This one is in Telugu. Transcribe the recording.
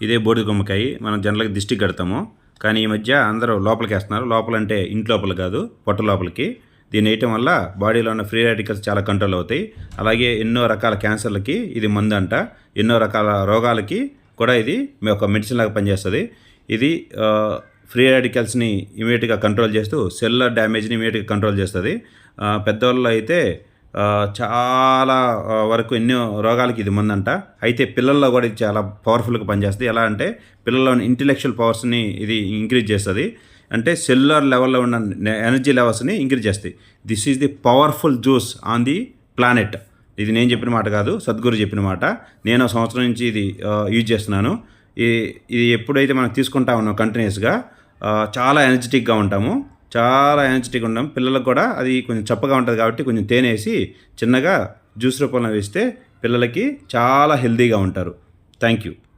ఇదే బూడిద గుమ్మడికాయ మనం జనరల్గా దిష్టికి కడతాము, కానీ ఈ మధ్య అందరూ లోపలికి వేస్తున్నారు. లోపలంటే ఇంటి లోపల కాదు, పొట్ట లోపలికి. దీన్ని వేయటం వల్ల బాడీలో ఉన్న ఫ్రీ రాడికల్స్ చాలా కంట్రోల్ అవుతాయి. అలాగే ఎన్నో రకాల క్యాన్సర్లకి ఇది మందు అంట. ఎన్నో రకాల రోగాలకి కూడా ఇది ఒక మెడిసిన్ లాగా పనిచేస్తుంది. ఇది ఫ్రీ రాడికల్స్ని ఇమీడియట్గా కంట్రోల్ చేస్తూ సెల్యులర్ డ్యామేజ్ని ఇమీడియట్గా కంట్రోల్ చేస్తుంది. పెద్దవాళ్ళు అయితే చాలా వరకు ఎన్నో రోగాలకి ఇది మందంట. అయితే పిల్లల్లో కూడా ఇది చాలా పవర్ఫుల్గా పనిచేస్తుంది. ఎలా అంటే పిల్లల్లోని ఇంటెలెక్చువల్ పవర్స్ని ఇది ఇంక్రీజ్ చేస్తుంది. అంటే సెల్యులర్ లెవెల్లో ఉన్న ఎనర్జీ లెవెల్స్ని ఇంక్రీజ్ చేస్తాయి. This is the powerful juice on the planet. ఇది నేను చెప్పిన మాట కాదు, సద్గురు చెప్పిన మాట. నేను సంవత్సరం నుంచి ఇది యూజ్ చేస్తున్నాను. ఇది ఎప్పుడైతే మనం తీసుకుంటా ఉన్నాం కంటిన్యూస్గా చాలా ఎనర్జెటిక్గా ఉంటాము, చాలా ఎనర్జెటిక్గా ఉంటాం. పిల్లలకు కూడా అది కొంచెం చప్పగా ఉంటుంది కాబట్టి కొంచెం తేనె వేసి చిన్నగా జ్యూస్ రూపంలో వేస్తే పిల్లలకి చాలా హెల్తీగా ఉంటారు. Thank you.